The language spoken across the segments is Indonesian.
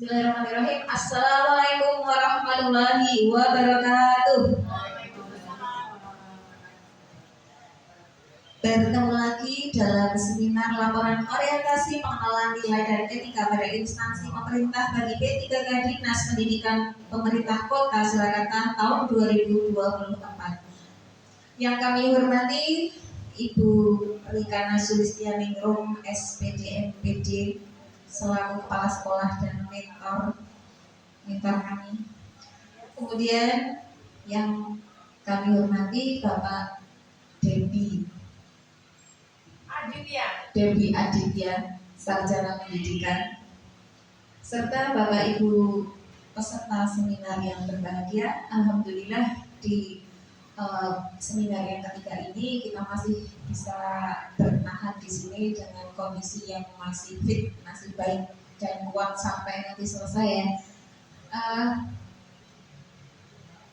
Bismillahirrahmanirrahim. Assalamualaikum warahmatullahi wabarakatuh. Bertemu lagi dalam seminar laporan orientasi pengenalan nilai dan etika pada instansi pemerintah bagi P3K Dinas Pendidikan Pemerintah Kota Surakarta tahun 2024. Yang kami hormati Ibu Rikana Sulistianingrum SPD MPD selaku kepala sekolah dan mentor kami. Kemudian yang kami hormati Bapak Debbie Aditya, sarjana pendidikan, serta Bapak Ibu peserta seminar yang berbahagia. Alhamdulillah di seminar yang ketiga ini kita masih bisa bertahan di sini dengan kondisi yang masih fit, masih baik dan kuat sampai nanti selesai ya.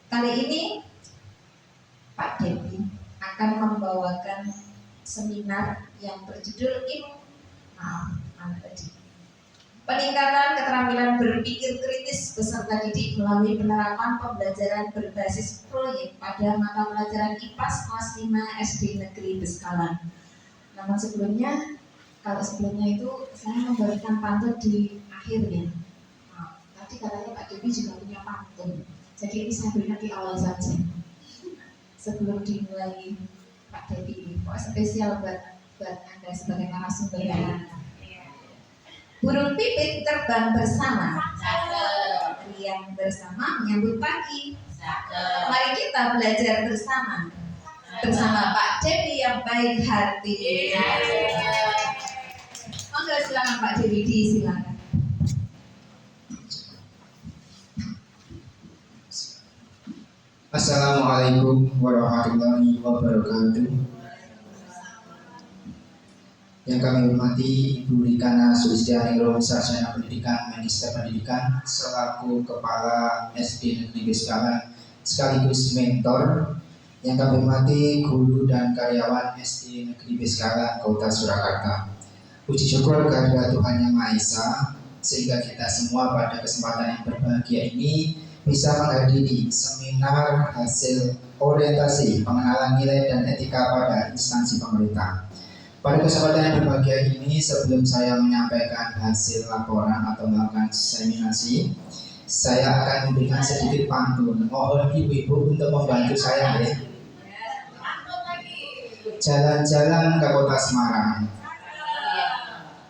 Kali ini Pak Debbie akan membawakan seminar yang berjudul peningkatan keterampilan berpikir kritis peserta didik melalui penerapan pembelajaran berbasis proyek pada mata pelajaran IPAS kelas 5 SD Negeri Beskalan. Namun kalau sebelumnya itu saya memberikan pantun di akhirnya. Tadi katanya Pak Debbie juga punya pantun, jadi ini saya berikan di awal saja sebelum dimulai Pak Debbie ini. Spesial buat Anda sebagai narasumber yang burung pipit terbang bersama, riang bersama menyambut pagi. Mari kita belajar bersama Pak Debbie yang baik hati. Monggo silakan Pak Debbie, silakan. Assalamualaikum warahmatullahi wabarakatuh. Yang kami hormati Ibu Rikana Sulistianingrum, sarjana pendidikan, magister pendidikan, selaku kepala SD Negeri Beskalan sekaligus mentor. Yang kami hormati guru dan karyawan SD Negeri Beskalan Kota Surakarta. Puji syukur kehadirat Tuhan Yang Maha Esa sehingga kita semua pada kesempatan yang berbahagia ini bisa menghadiri seminar hasil orientasi pengenalan nilai dan etika pada instansi pemerintah. Pada kesempatan yang berbahagia ini, sebelum saya menyampaikan hasil laporan atau melakukan seminasi, saya akan memberikan sedikit pantun. Mohon ibu-ibu untuk membantu saya ya. Jalan-jalan ke kota Semarang,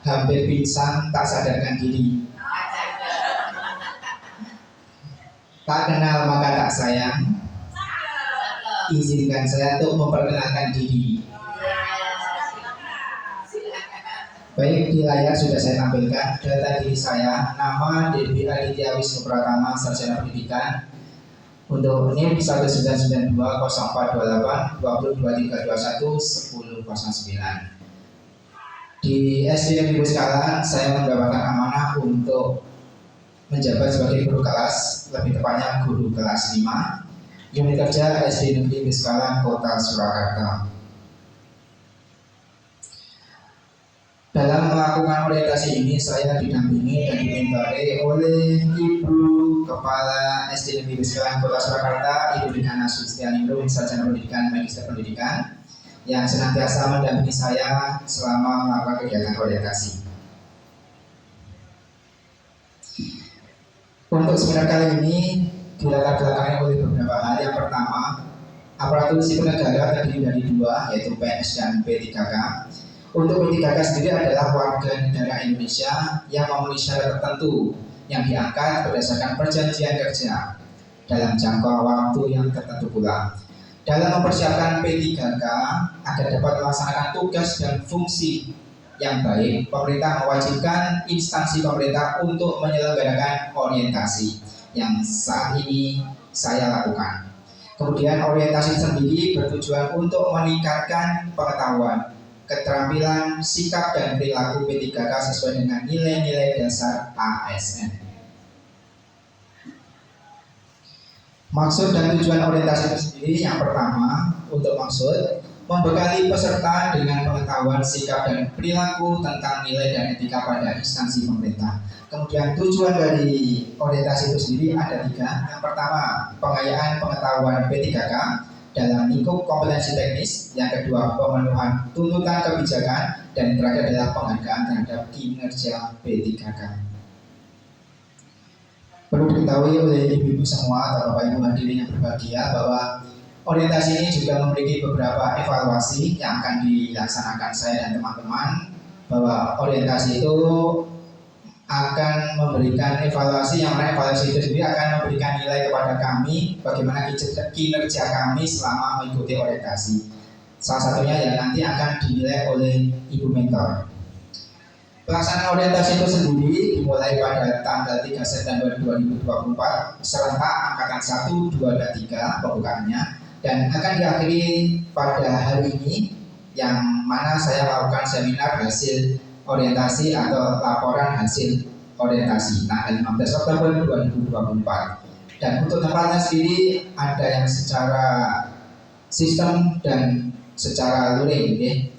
hampir pingsan tak sadarkan diri. Tak kenal maka tak sayang, izinkan saya untuk memperkenalkan diri. Baik, di layar sudah saya tampilkan data diri saya. Nama Debbie Aditya Wisnu Pratama, sarjana pendidikan. Untuk NIM 1992 0428 22 321 1009. Di SD Negeri Beskalan saya mendapatkan amanah untuk menjabat sebagai guru kelas, lebih tepatnya guru kelas 5 unit kerja SD Negeri Beskalan Kota Surakarta. Dalam melakukan orientasi ini saya didampingi dan dimentori oleh Ibu Kepala SD Negeri Beskalan Kota Surakarta, Ibu Rikana Sulistianingrum, sarjana pendidikan, magister pendidikan, yang senantiasa mendampingi saya selama melakukan kegiatan orientasi. Untuk seminar kali ini dilatar belakangi oleh beberapa hal. Yang pertama, aparatur sipil negara terdiri dari dua, yaitu PNS dan P3K. Untuk P3K sendiri adalah warga negara Indonesia yang memenuhi syarat tertentu yang diangkat berdasarkan perjanjian kerja dalam jangka waktu yang tertentu pula. Dalam mempersiapkan P3K agar dapat melaksanakan tugas dan fungsi yang baik, pemerintah mewajibkan instansi pemerintah untuk menyelenggarakan orientasi yang saat ini saya lakukan. Kemudian orientasi sendiri bertujuan untuk meningkatkan pengetahuan, keterampilan, sikap dan perilaku P3K sesuai dengan nilai-nilai dasar ASN. Maksud dan tujuan orientasi itu sendiri, yang pertama, untuk maksud membekali peserta dengan pengetahuan sikap dan perilaku tentang nilai dan etika pada instansi pemerintah. Kemudian tujuan dari orientasi itu sendiri ada 3. Yang pertama, pengayaan pengetahuan P3K dalam lingkup kompetensi teknis. Yang kedua, pemenuhan tuntutan kebijakan. Dan yang terakhir adalah penghargaan terhadap kinerja P3K. Perlu diketahui oleh ibu-ibu semua atau bapak ibu hadirin yang berbahagia bahwa orientasi ini juga memiliki beberapa evaluasi yang akan dilaksanakan saya dan teman-teman. Bahwa orientasi itu akan memberikan evaluasi, yang mana evaluasi itu sendiri akan memberikan nilai kepada kami bagaimana kinerja kami selama mengikuti orientasi. Salah satunya yang nanti akan dinilai oleh ibu mentor. Pelaksanaan orientasi itu sendiri dimulai pada tanggal 3 September 2024 serentak angkatan 1, 2, dan 3 pembukaannya, dan akan diakhiri pada hari ini yang mana saya melakukan seminar hasil orientasi atau laporan hasil orientasi tanggal 15 Oktober 2024. Dan untuk tempatnya sendiri ada yang secara sistem dan secara luring, okay?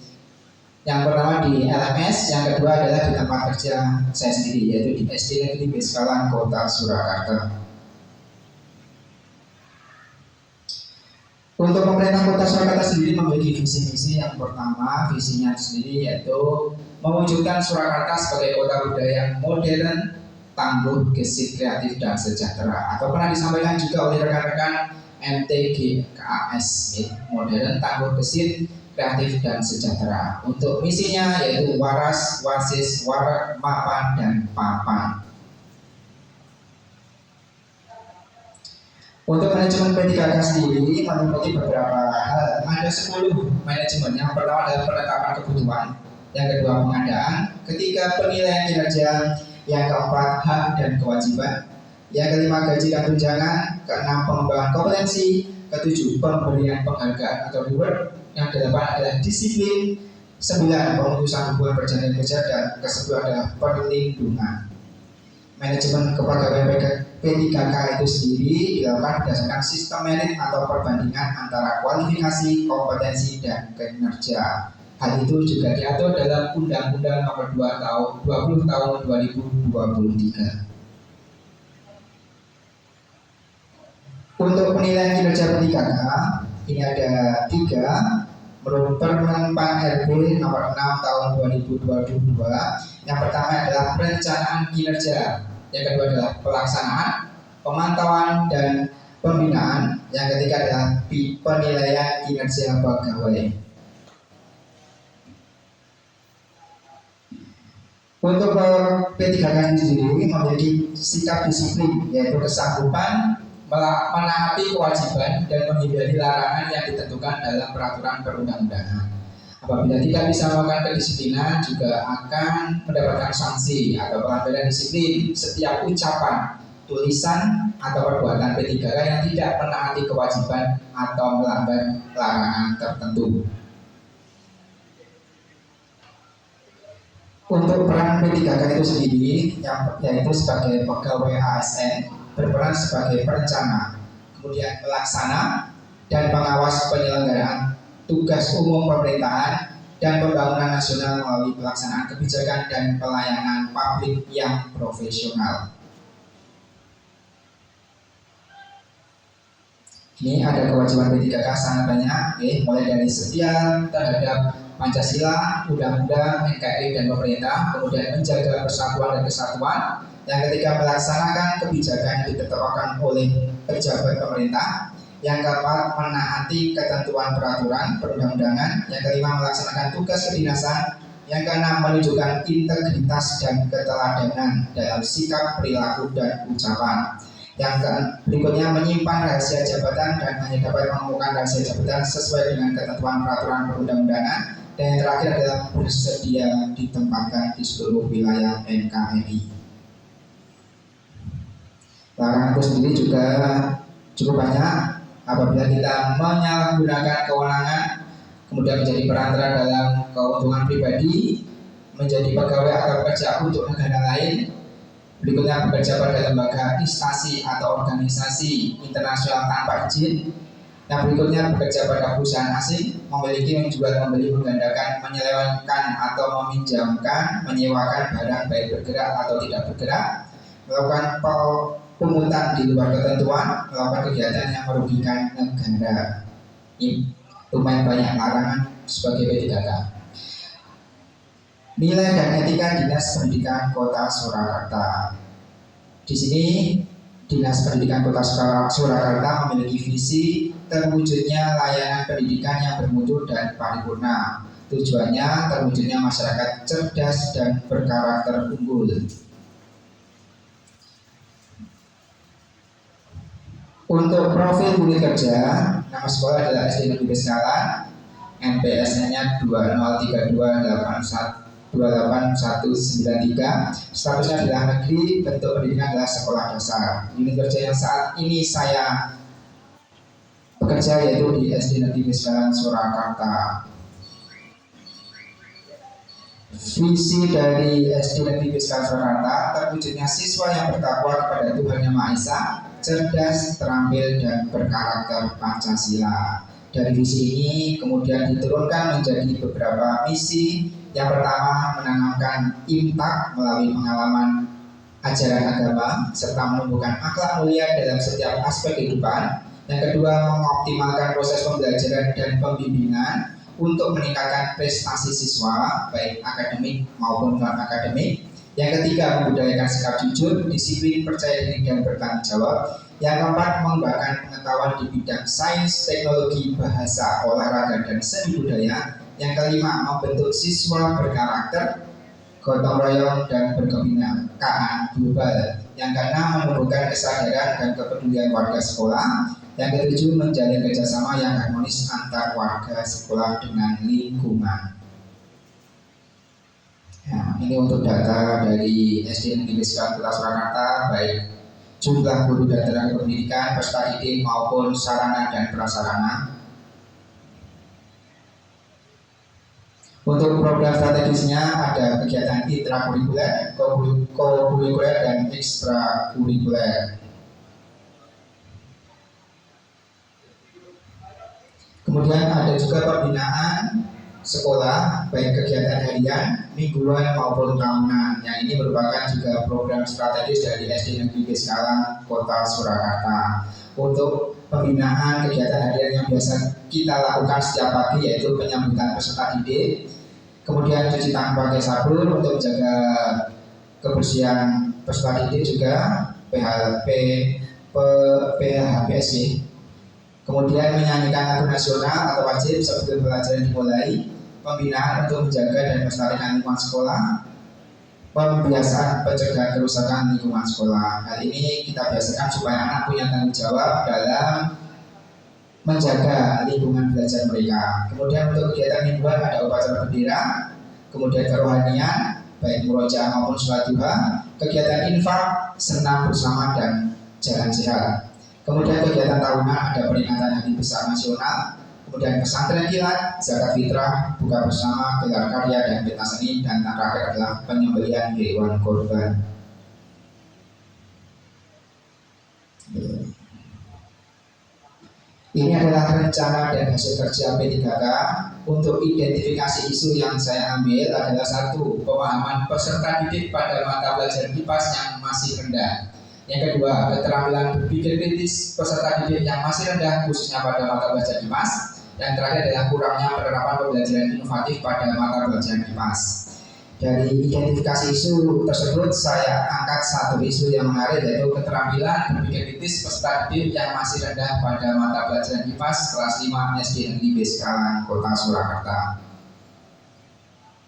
Yang pertama di LMS, yang kedua adalah di tempat kerja saya sendiri, yaitu di SD Negeri Beskalan Kota Surakarta. Untuk pemerintah Kota Surakarta sendiri memiliki visi-misi. Yang pertama, visinya sendiri yaitu mewujudkan Surakarta sebagai kota budaya yang modern, tangguh, gesit, kreatif, dan sejahtera. Atau pernah disampaikan juga oleh rekan-rekan MTGKAS, modern, tangguh, gesit, kreatif, dan sejahtera. Untuk misinya yaitu waras, wasis, warak, mapan, dan papan. Untuk manajemen P3K sendiri meliputi beberapa hal. Ada 10 manajemen. Yang pertama adalah penetapan kebutuhan, yang kedua pengadaan, ketiga penilaian kinerja, yang keempat hak dan kewajiban, yang kelima gaji dan tunjangan, keenam pengembangan kompetensi, ketujuh pemberian penghargaan atau reward, yang kedelapan adalah disiplin, 9 pemutusan hubungan perjanjian kerja, dan ke-10 adalah perlindungan. Manajemen kepegawaian P3K itu sendiri dilakukan berdasarkan sistem merit atau perbandingan antara kualifikasi, kompetensi, dan kinerja. Hal itu juga diatur dalam Undang-Undang Nomor 20 Tahun 2023. Untuk penilaian kinerja P3K ini ada 3. Menurut Permen PAN RB Nomor 6 Tahun 2022, yang pertama adalah perencanaan kinerja, yang kedua adalah pelaksanaan, pemantauan, dan pembinaan, yang ketiga adalah penilaian kinerja pegawai. Untuk P3K sendiri memiliki sikap disiplin, yaitu kesanggupan menaati kewajiban dan menghindari larangan yang ditentukan dalam peraturan perundang-undangan. Apabila tidak bisa melakukan kedisiplinan, juga akan mendapatkan sanksi atau pelanggaran disiplin setiap ucapan, tulisan, atau perbuatan P3K yang tidak menaati kewajiban atau melanggar larangan tertentu. Untuk peran P3K itu sendiri, yaitu sebagai pegawai ASN, berperan sebagai perencana, kemudian pelaksana, dan pengawas penyelenggaraan tugas umum pemerintahan dan pembangunan nasional melalui pelaksanaan kebijakan dan pelayanan publik yang profesional. Ini ada kewajiban P3K sangat banyak, mulai dari setia terhadap Pancasila, Undang-Undang, NKRI, dan pemerintah, kemudian menjaga persatuan dan kesatuan. Yang ketiga, melaksanakan kebijakan yang ditetapkan oleh pejabat pemerintah. Yang keempat, menaati ketentuan peraturan perundang-undangan. Yang kelima, melaksanakan tugas kedinasan. Yang keenam, menunjukkan integritas dan keteladanan dalam sikap, perilaku, dan ucapan. Yang berikutnya, menyimpan rahasia jabatan dan hanya dapat menemukan rahasia jabatan sesuai dengan ketentuan peraturan perundang-undangan. Dan yang terakhir adalah bersedia ditempatkan di seluruh wilayah NKRI. Larangan itu sendiri juga cukup banyak. Apabila kita menyalahgunakan kewenangan, kemudian menjadi perantara dalam keuntungan pribadi, menjadi pegawai atau pekerja untuk negara lain, berikutnya bekerja pada lembaga, instansi, atau organisasi internasional tanpa izin, Yang berikutnya bekerja pada perusahaan asing, memiliki, menjual, membeli, menggandakan, menyelewengkan atau meminjamkan, menyewakan barang baik bergerak atau tidak bergerak, melakukan pungutan di luar ketentuan, melakukan kegiatan yang merugikan negara. Ini lumayan banyak larangan sebagai P3K. Nilai dan etika Dinas Pendidikan Kota Surakarta. Di sini Dinas Pendidikan Kota Surakarta memiliki visi terwujudnya layanan pendidikan yang bermutu dan paripurna. Tujuannya terwujudnya masyarakat cerdas dan berkarakter unggul. Untuk profil unit kerja, nama sekolah adalah SD Negeri Beskalan, NPS-nya 203289193, statusnya adalah negeri, bentuk pendidikan adalah sekolah dasar. Unit kerja yang saat ini saya bekerja yaitu di SD Negeri Beskalan Surakarta. Visi dari SD Negeri Beskalan Surakarta terwujudnya siswa yang bertakwa kepada Tuhan Yang Maha Esa, cerdas, terampil, dan berkarakter Pancasila. Dari visi ini kemudian diturunkan menjadi beberapa misi. Yang pertama, menanamkan impak melalui pengalaman ajaran agama serta menumbuhkan akhlak mulia dalam setiap aspek kehidupan. Yang kedua, mengoptimalkan proses pembelajaran dan pembimbingan untuk meningkatkan prestasi siswa baik akademik maupun non akademik. Yang ketiga, membudayakan sikap jujur, disiplin, percaya diri, dan bertanggung jawab. Yang keempat, mengembangkan pengetahuan di bidang sains, teknologi, bahasa, olahraga, dan seni budaya. Yang kelima, membentuk siswa berkarakter, gotong royong, dan berkebinekaan global. Yang keenam, menumbuhkan kesadaran dan kepedulian warga sekolah. Yang ketujuh, menjalin kerjasama yang harmonis antar warga sekolah dengan lingkungan. Nah, ini untuk data dari SD Negeri Beskalan Kota Surakarta, baik jumlah guru dan tenaga pendidikan, peserta didik maupun sarana dan prasarana. Untuk program strategisnya ada kegiatan intrakurikuler, kokurikuler, dan ekstrakurikuler. Kemudian ada juga pembinaan sekolah, baik kegiatan harian, mingguan maupun tahunan. Yang ini merupakan juga program strategis dari SD Negeri Beskalan Kota Surakarta. Untuk pembinaan kegiatan harian yang biasa kita lakukan setiap pagi yaitu penyambutan peserta didik, kemudian cuci tangan pakai sabun untuk menjaga kebersihan peserta didik, juga PHBS. Kemudian menyanyikan lagu nasional atau wajib sebelum pelajaran dimulai, pembinaan untuk menjaga dan melestarikan lingkungan sekolah, pembiasaan pencegahan kerusakan lingkungan sekolah. Hal ini kita biasakan supaya anak punya tanggung jawab dalam menjaga lingkungan belajar mereka. Kemudian untuk kegiatan mingguan ada upacara bendera, kemudian kerohanian, baik murojaah maupun sholat duha, kegiatan infak, senam bersama, dan jalan sehat. Kemudian kegiatan tahunan ada peringatan Hari Besar Nasional, kemudian pesantren kilat, zakat fitrah, buka bersama, gelar karya dan pentas seni, dan terakhir adalah penyembelihan hewan kurban. Ini adalah rencana dan hasil kerja P3K. Untuk identifikasi isu yang saya ambil adalah satu, pemahaman peserta didik pada mata pelajaran IPAS yang masih rendah. Yang kedua, keterampilan berpikir kritis peserta didik yang masih rendah khususnya pada mata pelajaran IPAS. Dan terakhir adalah kurangnya penerapan pembelajaran inovatif pada mata pelajaran IPAS. Dari identifikasi isu tersebut saya angkat satu isu yang menarik, yaitu keterampilan berpikir kritis peserta didik yang masih rendah pada mata pelajaran IPAS kelas 5 SD Negeri Beskalan Kota Surakarta.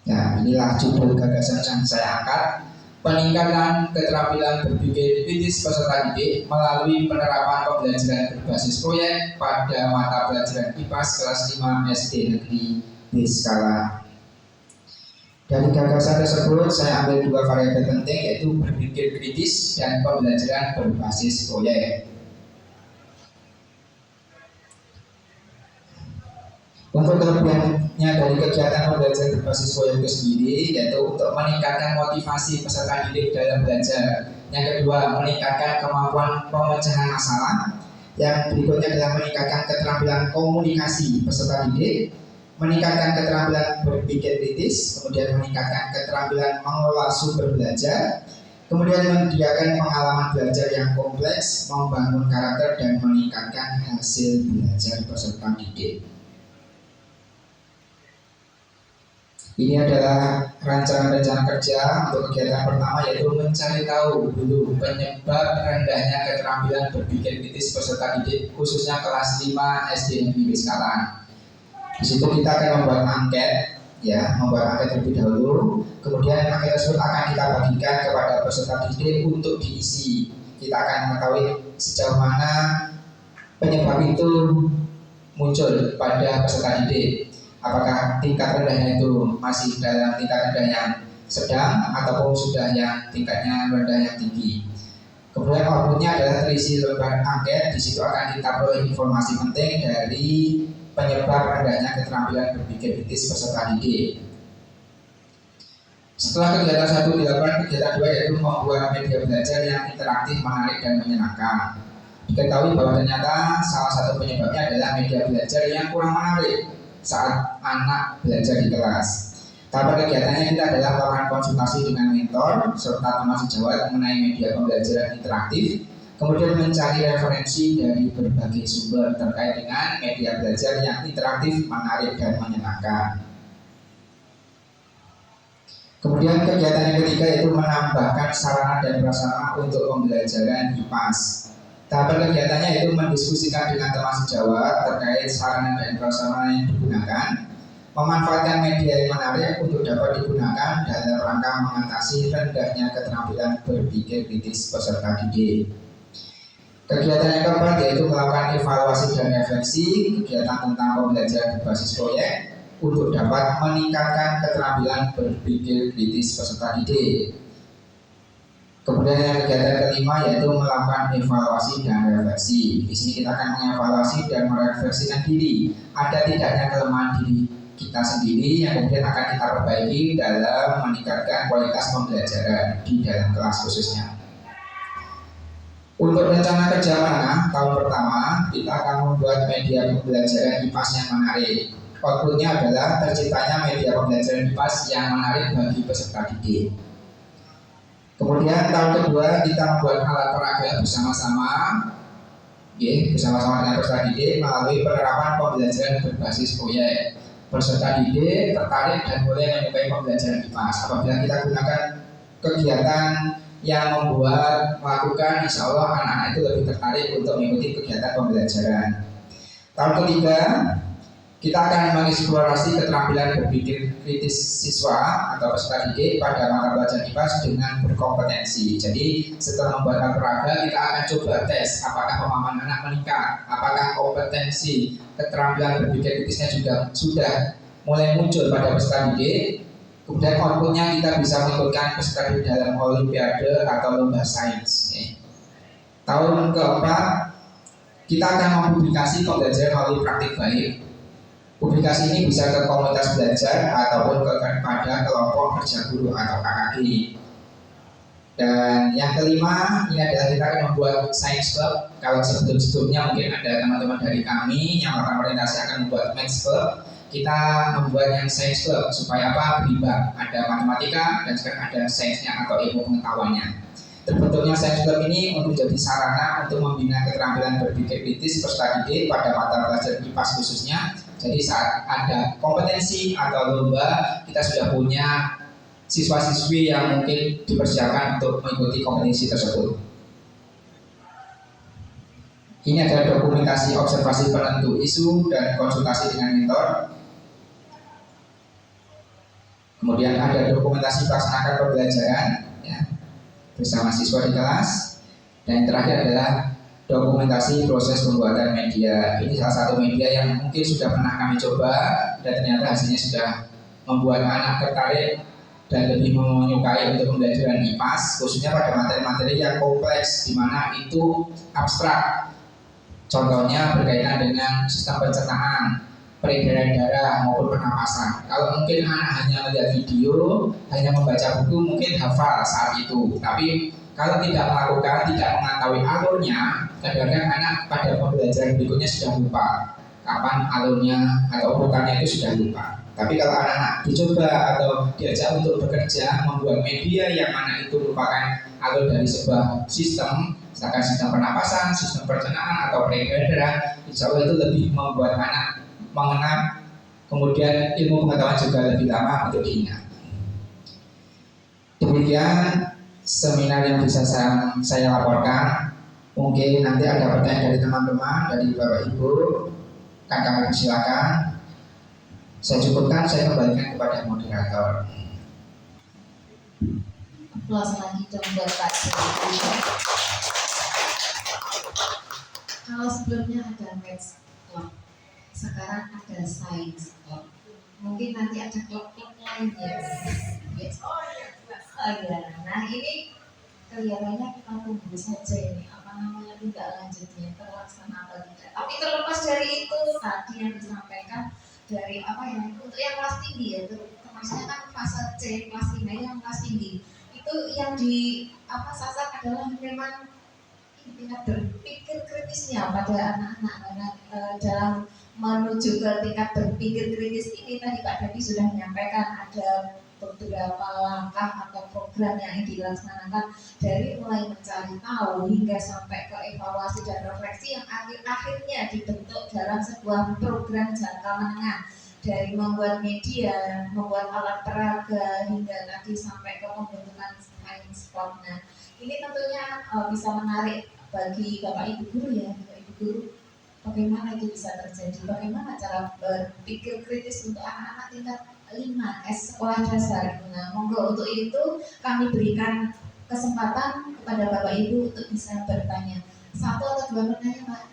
Ya, inilah judul gagasan yang saya angkat. Peningkatan keterampilan berpikir kritis peserta didik melalui penerapan pembelajaran berbasis proyek pada mata pelajaran IPAS kelas 5 SD Negeri Beskalan. Dari gagasan tersebut saya ambil dua variabel penting, yaitu berpikir kritis dan pembelajaran berbasis proyek. Untuk kelebihannya dari kegiatan pembelajaran berbasis proyek itu sendiri, yaitu untuk meningkatkan motivasi peserta didik dalam belajar. Yang kedua, meningkatkan kemampuan pemecahan masalah. Yang berikutnya adalah meningkatkan keterampilan komunikasi peserta didik, meningkatkan keterampilan berpikir kritis, kemudian meningkatkan keterampilan mengelola sumber belajar, kemudian menyediakan pengalaman belajar yang kompleks, membangun karakter dan meningkatkan hasil belajar peserta didik. Ini adalah rencana-rencana kerja untuk kegiatan pertama, yaitu mencari tahu dulu penyebab rendahnya keterampilan berpikir kritis peserta didik khususnya kelas 5 SD Negeri Beskalan. Di situ kita akan membuat angket, membuat angket terlebih dahulu. Kemudian angket tersebut akan kita bagikan kepada peserta didik untuk diisi. Kita akan mengetahui sejauh mana penyebab itu muncul pada peserta didik. Apakah tingkat rendahnya itu masih dalam tingkat rendah yang sedang ataupun sudah yang tingkatnya rendah yang tinggi. Kemudian outputnya adalah terisi lembar angket. Di situ akan kita peroleh informasi penting dari penyebab rendahnya keterampilan berpikir kritis peserta didik. Setelah kegiatan 1 dilakukan, kegiatan 2 yaitu membuat media belajar yang interaktif, menarik dan menyenangkan. Diketahui bahwa ternyata salah satu penyebabnya adalah media belajar yang kurang menarik saat anak belajar di kelas. Tahapan kegiatannya kita adalah melakukan konsultasi dengan mentor serta teman sejawat mengenai media pembelajaran interaktif, kemudian mencari referensi dari berbagai sumber terkait dengan media belajar yang interaktif, menarik dan menyenangkan. Kemudian kegiatan yang ketiga yaitu menambahkan sarana dan prasarana untuk pembelajaran IPAS. Tahapan kegiatannya yaitu mendiskusikan dengan teman sejawat terkait sarana dan prasarana yang digunakan, memanfaatkan media yang menarik untuk dapat digunakan dalam rangka mengatasi rendahnya keterampilan berpikir kritis peserta didik. Kegiatan yang keempat yaitu melakukan evaluasi dan refleksi kegiatan tentang pembelajaran berbasis proyek untuk dapat meningkatkan keterampilan berpikir kritis peserta didik. Kemudian yang kegiatan kelima yaitu melakukan evaluasi dan refleksi. Di sini kita akan mengevaluasi dan merefleksikan diri. Ada tidaknya kelemahan diri kita sendiri yang kemudian akan kita perbaiki dalam meningkatkan kualitas pembelajaran di dalam kelas khususnya. Untuk rencana kerja menengah tahun pertama, kita akan membuat media pembelajaran IPAS yang menarik. Outputnya adalah terciptanya media pembelajaran IPAS yang menarik bagi peserta didik. Kemudian tahun kedua kita membuat alat peraga bersama-sama dengan peserta didik melalui penerapan pembelajaran berbasis proyek. Peserta didik tertarik dan mulai menyukai pembelajaran IPAS. Apabila kita gunakan kegiatan yang melakukan, insya Allah anak-anak itu lebih tertarik untuk mengikuti kegiatan pembelajaran. Tahun ketiga kita akan mengeksplorasi keterampilan berpikir kritis siswa atau peserta didik pada mata pelajaran IPAS dengan berkompetensi. Jadi setelah membuat alat peraga, kita akan coba tes apakah pemahaman anak meningkat, apakah kompetensi keterampilan berpikir kritisnya juga sudah mulai muncul pada peserta didik. Kemudian outputnya kita bisa mengikutkan peserta didik dalam olimpiade atau lomba sains. Tahun keempat kita akan mempublikasi pembelajaran melalui praktik baik. Publikasi ini bisa ke komunitas belajar ataupun kepada kelompok kerja guru atau KKG. Dan yang kelima, ini adalah kita akan membuat science club. Kalau sebelum-sebelumnya mungkin ada teman-teman dari kami yang melakukan orientasi akan membuat maths club. Kita membuat yang science club supaya apa? Berimbang. Ada matematika dan sekarang ada sainsnya atau ilmu pengetahuannya. Terbentuknya science club ini untuk menjadi sarana untuk membina keterampilan berpikir kritis peserta didik pada mata pelajaran IPAS khususnya. Jadi saat ada kompetensi atau lomba, kita sudah punya siswa-siswi yang mungkin dipersiapkan untuk mengikuti kompetensi tersebut. Ini adalah dokumentasi observasi penentu isu dan konsultasi dengan mentor. Kemudian ada dokumentasi pelaksanaan pembelajaran bersama siswa di kelas. Dan yang terakhir adalah dokumentasi proses pembuatan media. Ini salah satu media yang mungkin sudah pernah kami coba dan ternyata hasilnya sudah membuat anak tertarik dan lebih menyukai untuk pembelajaran IPAS, khususnya pada materi-materi yang kompleks di mana itu abstrak. Contohnya berkaitan dengan sistem pencernaan, peredaran darah maupun pernapasan. Kalau mungkin anak hanya melihat video, hanya membaca buku, mungkin hafal saat itu. Tapi Kalau tidak melakukan, tidak mengetahui alurnya, kadang-kadang anak pada pembelajaran berikutnya sudah lupa kapan alurnya atau urutannya itu sudah lupa. Tapi kalau anak-anak dicoba atau diajak untuk bekerja membuat media yang mana itu merupakan alur dari sebuah sistem, misalkan sistem pernapasan, sistem pencernaan atau peredaran, insya Allah itu lebih membuat anak mengenal, kemudian ilmu pengetahuan juga lebih lama untuk diingat. Demikian seminar yang bisa saya laporkan. Mungkin nanti ada pertanyaan dari teman-teman, dari Bapak Ibu, kami silakan. Saya cukupkan, saya kembalikan kepada moderator. Aplaus lagi dong buat Pak Jody. Kalau sebelumnya ada Maths Club, sekarang ada Science Club. Mungkin nanti ada klub-klub lainnya. Oh ya, nah ini kelihatannya kita tunggu saja ini apa namanya tindak lanjutnya terlaksana atau tidak. Tapi terlepas dari itu tadi yang disampaikan dari apa ya untuk yang kelas tinggi ya, termasuknya kan fase C kelas 5 yang kelas tinggi itu yang di apa sasar adalah memang tingkat berpikir kritisnya pada anak-anak dalam menuju ke tingkat berpikir kritis ini tadi Pak Dadi sudah menyampaikan ada beberapa langkah atau program yang dilaksanakan dari mulai mencari tahu hingga sampai ke evaluasi dan refleksi yang akhirnya dibentuk dalam sebuah program jangka menengah dari membuat media, membuat alat peraga hingga tadi sampai ke pembentukan science club. Nah, ini tentunya bisa menarik bagi Bapak Ibu guru ya, Bapak Ibu guru. Bagaimana itu bisa terjadi? Bagaimana cara berpikir kritis untuk anak-anak tingkat 5 sekolah dasar. Nah, monggo untuk itu kami berikan kesempatan kepada Bapak Ibu untuk bisa bertanya. Satu atau dua pertanyaan, Pak?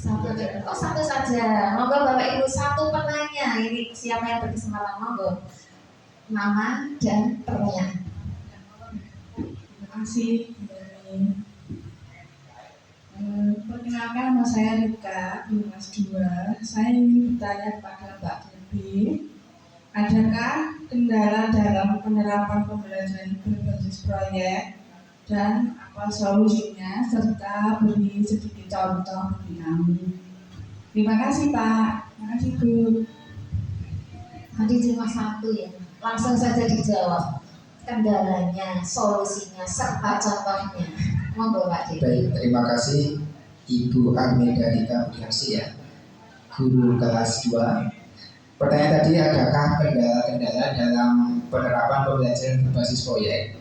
Satu saja. Monggo Bapak Ibu satu penanya. Ini siapa yang berkesempatan? Monggo. Nama dan pertanyaan. Terima kasih. Perkenalkan, nama saya Rika, di kelas 2. Saya ingin bertanya kepada Pak Debbie, adakah kendala dalam penerapan pembelajaran berbasis proyek dan apa solusinya, serta beri sedikit contoh bagi kami. Terima kasih Pak. Terima kasih Bu. Tadi cuma satu ya, langsung saja dijawab. Kendalanya, solusinya, serta contohnya. Monggo Pak Debbie. Baik, terima kasih Ibu Armeda Rita Budiarsi ya, guru kelas 2. Pertanyaan tadi, adakah kendala-kendala dalam penerapan pembelajaran berbasis proyek?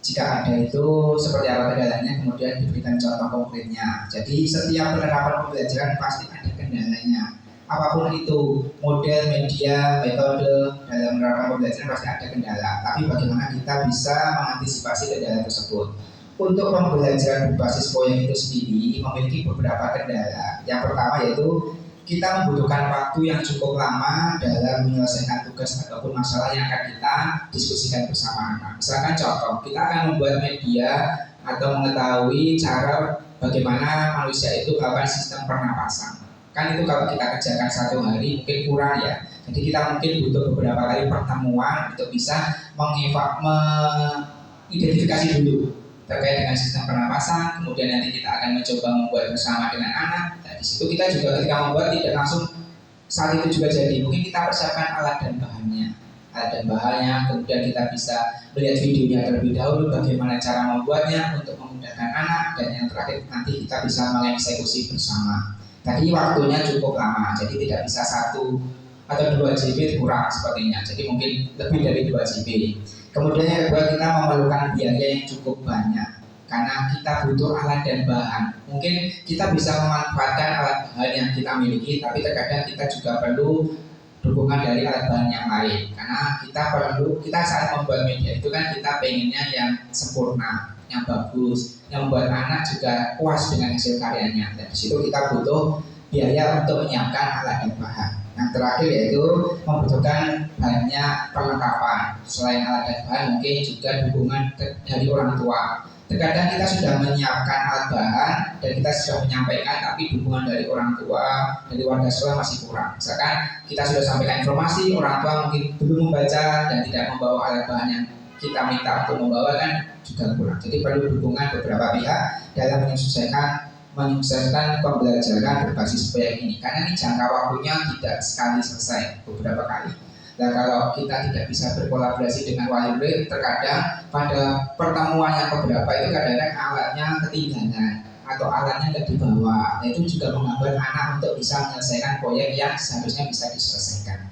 Jika ada itu seperti apa kendalanya, kemudian diberikan contoh konkretnya. Jadi setiap penerapan pembelajaran pasti ada kendalanya. Apapun itu, model, media, metode dalam menerapkan pembelajaran pasti ada kendala. Tapi bagaimana kita bisa mengantisipasi kendala tersebut? Untuk pembelajaran berbasis proyek itu sendiri memiliki beberapa kendala. Yang pertama yaitu kita membutuhkan waktu yang cukup lama dalam menyelesaikan tugas ataupun masalah yang akan kita diskusikan bersama anak. Misalkan contoh, kita akan membuat media atau mengetahui cara bagaimana manusia itu melakukan sistem pernapasan. Kan itu kalau kita kerjakan satu hari mungkin kurang ya. Jadi kita mungkin butuh beberapa kali pertemuan untuk bisa mengidentifikasi dulu terkait dengan sistem pernapasan, kemudian nanti kita akan mencoba membuat bersama dengan anak. Nah, di situ kita juga ketika membuat tidak langsung saat itu juga jadi. Mungkin kita persiapkan alat dan bahannya, kemudian kita bisa melihat videonya terlebih dahulu bagaimana cara membuatnya untuk memudahkan anak, dan yang terakhir nanti kita bisa mengeksekusi bersama. Tadi waktunya cukup lama, jadi tidak bisa 1 atau 2 JB kurang sepertinya. Jadi mungkin lebih dari 2 JB. Kemudian yang kedua, kita memerlukan biaya yang cukup banyak karena kita butuh alat dan bahan. Mungkin kita bisa memanfaatkan alat bahan yang kita miliki, tapi terkadang kita juga perlu dukungan dari alat bahan yang lain. Karena kita saat membuat media itu kan kita pengennya yang sempurna, yang bagus, yang membuat anak juga puas dengan hasil karyanya. Dan di situ kita butuh biaya untuk menyiapkan alat dan bahan. Yang terakhir yaitu membutuhkan banyak perlengkapan. Selain alat dan bahan, mungkin juga dukungan dari orang tua. Terkadang kita sudah menyiapkan alat bahan dan kita sudah menyampaikan, tapi dukungan dari orang tua, dari warga sekolah masih kurang. Misalkan kita sudah sampaikan informasi, orang tua mungkin belum membaca dan tidak membawa alat bahan yang kita minta untuk membawa kan juga kurang. Jadi perlu dukungan beberapa pihak dalam menyukseskan pembelajaran berbasis proyek ini. Karena ini jangka waktunya tidak sekali selesai, beberapa kali. Nah, kalau kita tidak bisa berkolaborasi dengan wali murid, terkadang pada pertemuan yang beberapa itu kadang-kadang alatnya ketinggalan atau alatnya tidak dibawa. Nah, itu juga menghambat anak untuk bisa menyelesaikan proyek yang seharusnya bisa diselesaikan.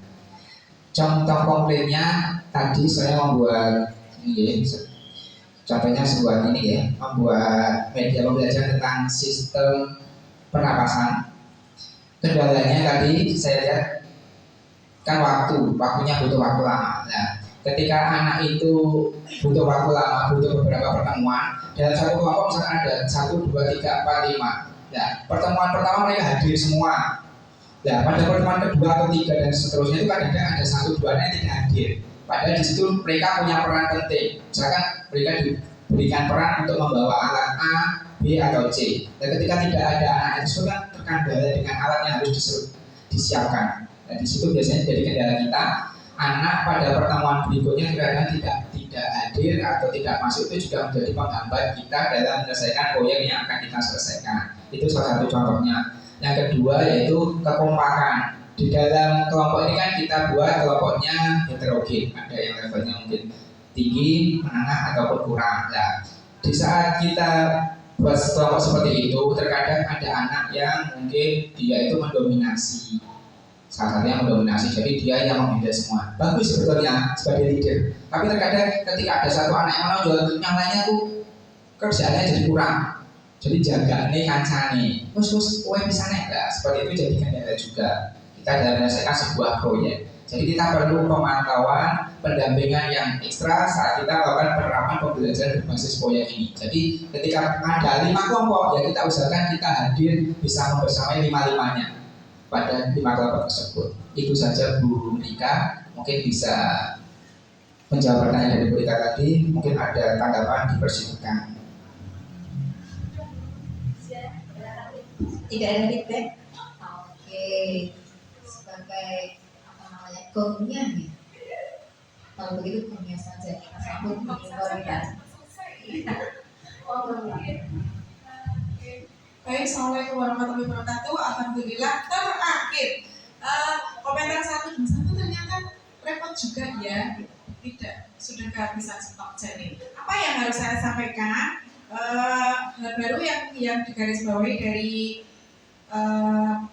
Contoh konkretnya tadi saya membuat ini ya, contohnya sebuah ini ya, membuat media pembelajaran tentang sistem pernapasan. Kendalanya tadi saya lihat kan waktunya butuh waktu lama. Nah, ketika anak itu butuh waktu lama, butuh beberapa pertemuan dalam satu kelompok, misalkan ada 1, 2, 3, 4, 5. Nah, pertemuan pertama mereka hadir semua. Nah, pada pertemuan kedua atau 3 dan seterusnya itu kadang-kadang ada 1, 2 yang tidak hadir. Padahal di situ mereka punya peran penting. Misalkan mereka diberikan peran untuk membawa alat A, B atau C. Dan ketika tidak ada anak itu kan terkendala dengan alat yang harus disiapkan. Nah, di situ biasanya jadi kendala kita. Anak pada pertemuan berikutnya kadang tidak hadir atau tidak masuk, itu juga menjadi penghambat kita dalam menyelesaikan proyek yang akan kita selesaikan. Itu salah satu contohnya. Yang kedua yaitu kekompakan. Di dalam kelompok ini kan kita buat kelompoknya heterogen. Ada yang levelnya mungkin tinggi, menengah ataupun kurang. Nah, di saat kita buat kelompok seperti itu, terkadang ada anak yang mungkin dia itu mendominasi. Salah satunya mendominasi, jadi dia yang menghandle semua. Bagus sebetulnya sebagai leader. Tapi terkadang ketika ada satu anak yang menonjol, yang lainnya tuh kerjaannya jadi kurang. Jadi jaga nih kancane, terus kowe bisa naik lah. Seperti itu jadi kendala juga. Kita dalam menyelesaikan sebuah proyek. Jadi kita perlu pemantauan, pendampingan yang ekstra saat kita melakukan penerapan pembelajaran berbasis proyek ini. Jadi ketika ada 5 kelompok, ya kita usahakan kita hadir bisa membersamai 5-5-nya pada 5 kelompok tersebut. Itu saja Bu Rika, mungkin bisa menjawab pertanyaan dari Bu Rika tadi. Mungkin ada tanggapan, dipersilakan. Tidak ada feedback? Oke, sebagai apa namanya gongnya nih. Kalau begitu gongnya saja kita sambut di koridor. Baik, Assalamualaikum warahmatullahi wabarakatuh. Alhamdulillah terakhir komentar 1 dan 1 ternyata repot juga ya. Tidak, sudah kehabisan stok jadi. Apa yang harus saya sampaikan? Hal baru yang digarisbawahi dari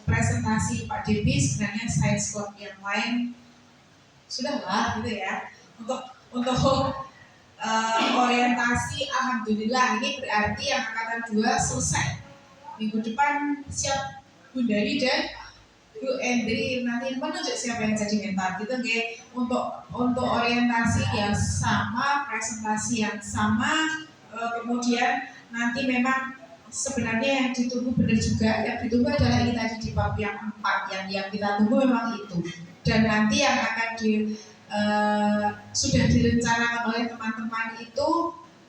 presentasi Pak Debi, sebenarnya science club yang lain sudahlah gitu ya. Untuk orientasi, alhamdulillah ini berarti yang angkatan 2 selesai. Minggu depan siap Bu Dari dan Bu Endri nanti menunjuk siapa yang jadi mentor gitu nggih. Untuk orientasi yang sama, presentasi yang sama, kemudian nanti memang sebenarnya yang ditunggu benar juga, yang ditunggu adalah ini tadi di bab yang 4 yang kita tunggu memang itu. Dan nanti yang akan sudah direncanakan oleh teman-teman itu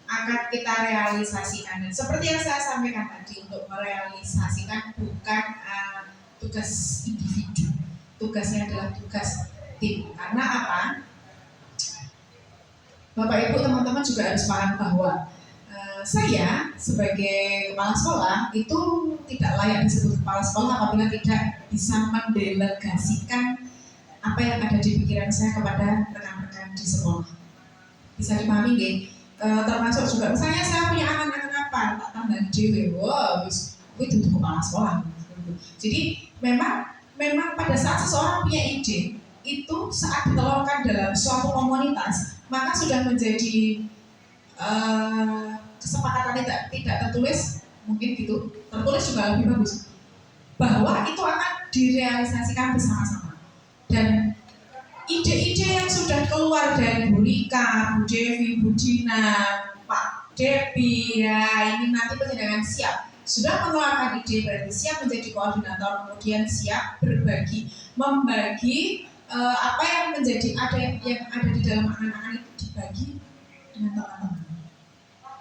akan kita realisasikan. Dan seperti yang saya sampaikan tadi, untuk merealisasikan bukan tugas individu, tugasnya adalah tugas tim. Karena apa? Bapak Ibu teman-teman juga harus paham bahwa saya sebagai kepala sekolah itu tidak layak disebut kepala sekolah apabila tidak bisa mendelegasikan apa yang ada di pikiran saya kepada rekan-rekan di sekolah. Bisa dipahami nggih? Termasuk juga misalnya saya punya anak-anak apa, tak tambah dewe, wah wis itu kepala sekolah. Jadi memang pada saat seseorang punya ide itu saat ditelurkan dalam suatu komunitas maka sudah menjadi kesepakatan tidak tertulis, mungkin gitu, tertulis juga lebih bagus, bahwa itu akan direalisasikan bersama-sama. Dan ide-ide yang sudah keluar dari Bu Rika, Bu Devi, Bu Dina, Pak Depi, ya ini nanti persidangan siap sudah mengeluarkan ide, berarti siap menjadi koordinator, kemudian siap membagi apa yang yang ada di dalam anak-anak itu dibagi dengan teman-teman.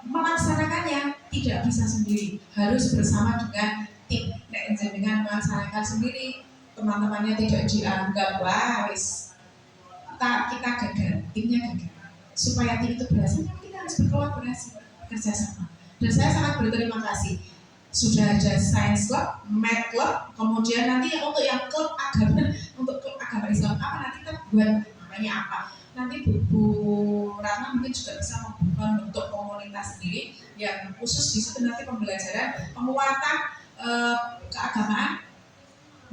Melaksanakannya tidak bisa sendiri, harus bersama dengan tim. Dengan melaksanakan sendiri, teman-temannya tidak dianggap wah kita gagal, timnya gagal. supaya tim itu berhasil, kita harus berkolaborasi, bekerja sama. Dan saya sangat berterima kasih sudah ada science club, math club, kemudian nanti untuk yang klub agama, untuk klub agama Islam apa nanti kita buat namanya apa. Nanti Bu Ratna mungkin juga bisa membentuk komunitas sendiri yang khusus di situ nanti pembelajaran penguatan keagamaan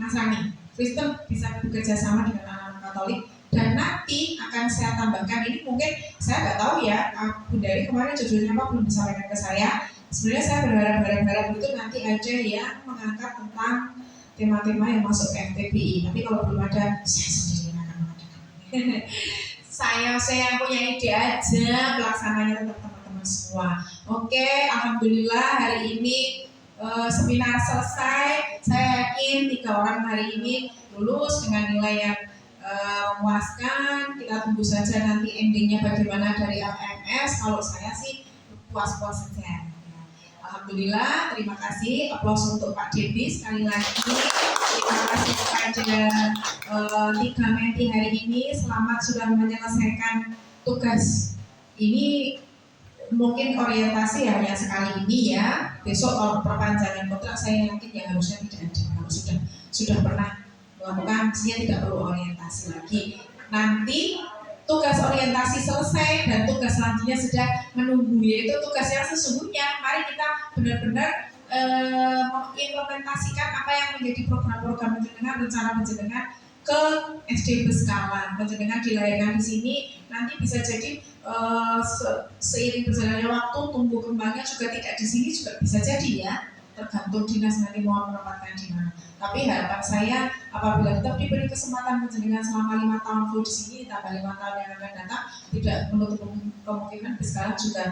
Nasrani, Kristen bisa bekerja sama dengan anak-anak Katolik. Dan nanti akan saya tambahkan, ini mungkin saya nggak tahu ya, Bu Dari kemarin judulnya apa belum disampaikan ke saya. Sebenarnya saya berharap itu nanti aja yang mengangkat tentang tema-tema yang masuk ke FTPI. Tapi kalau belum ada, saya sendiri yang akan mengadakan. saya punya ide aja, pelaksananya tetap teman-teman semua. Oke, alhamdulillah hari ini seminar selesai. Saya yakin 3 orang hari ini lulus dengan nilai yang memuaskan. Kita tunggu saja nanti endingnya bagaimana dari LMS. Kalau saya sih puas-puas saja. Alhamdulillah, terima kasih. Aplaus untuk Pak Debi sekali lagi. Terima kasih kepada 3 menti hari ini. Selamat sudah menyelesaikan tugas. Ini mungkin orientasi hanya sekali ini ya. Besok kalau perpanjangan kontrak saya yakin ya harusnya tidak ada. Kalau sudah pernah melakukan, mestinya tidak perlu orientasi lagi. Nanti tugas orientasi selesai dan tugas selanjutnya sudah menunggu, yaitu tugas yang sesungguhnya. Mari kita benar-benar mengimplementasikan apa yang menjadi program-program penjenengan, rencana penjenengan ke SD Beskalan. Penjenengan dilahirkan di sini, nanti bisa jadi seiring berjalannya waktu tumbuh kembangnya juga tidak di sini juga bisa jadi ya, tergantung dinas nanti mau menempatkan di mana. Tapi harapan saya apabila tetap diberi kesempatan penjenengan selama 5 tahun full di sini, tambah 5 tahun yang akan datang, tidak menutup kemungkinan sekarang juga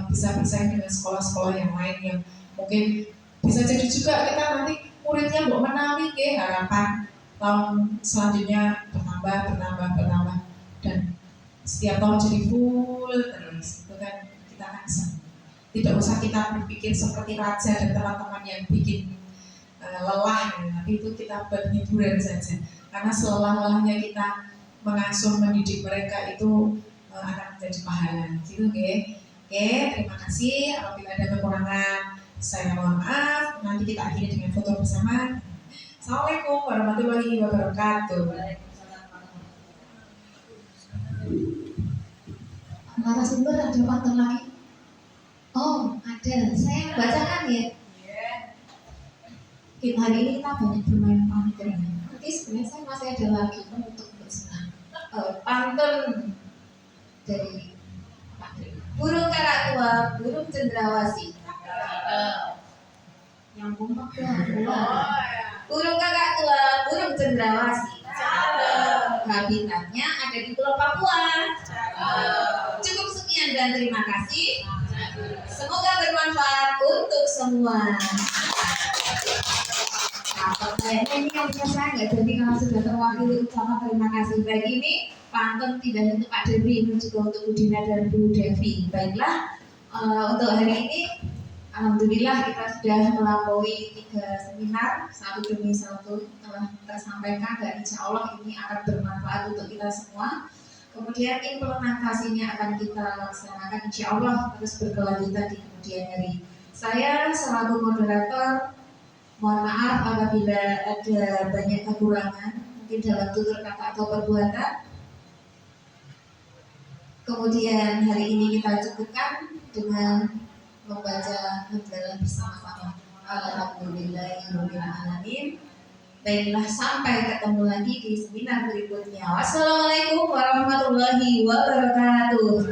bisa bersaing dengan sekolah-sekolah yang lain yang mungkin bisa jadi juga kita nanti muridnya mau menawi ke harapan tahun selanjutnya bertambah dan setiap tahun jadi full terus. Itu kan kita akan bisa. Tidak usah kita berpikir seperti raja dan teman-teman yang bikin lelah, tapi itu kita berhiburan saja. Karena selelah-lelahnya kita mengasuh mendidik mereka itu akan menjadi pahala. Gitu, oke. Oke, terima kasih. Apabila ada kekurangan, saya mohon maaf. Nanti kita akhiri dengan foto bersama. Assalamualaikum warahmatullahi wabarakatuh. Narasumber ada pantun lagi? Oh, ada. Saya bacakan ya. Kita hari ini kita banyak bermain pantun. Nanti sebenarnya saya masih ada lagi untuk bersenang. Pantun dari Pak Tri. Burung kara tua, burung cendrawasih. Yang bumak ya. Burung kakak tua, burung cendrawasih. Habitatnya ada di Pulau Papua. Cukup sekian dan terima kasih. Semoga bermanfaat untuk semua. Kayaknya ini yang bisa saya nggak jadi kalau sudah terwakili ucapan terima kasih. Baik, ini pantun tidak hanya untuk Pak Devi, ini juga untuk Bu Dina dan Bu Devi. Baiklah, untuk hari ini alhamdulillah kita sudah melampaui 3 seminar, satu demi satu telah kita sampaikan, dan insya Allah ini akan bermanfaat untuk kita semua. Kemudian implementasinya akan kita laksanakan insya Allah terus berkelanjutan di kemudian hari. Saya selaku moderator mohon maaf apabila ada banyak kekurangan mungkin dalam tutur kata atau perbuatan. Kemudian hari ini kita cukupkan dengan membaca hamdalah bersama-sama. Alhamdulillahirabbil alamin. Baiklah, sampai ketemu lagi di seminar berikutnya. Wassalamualaikum warahmatullahi wabarakatuh.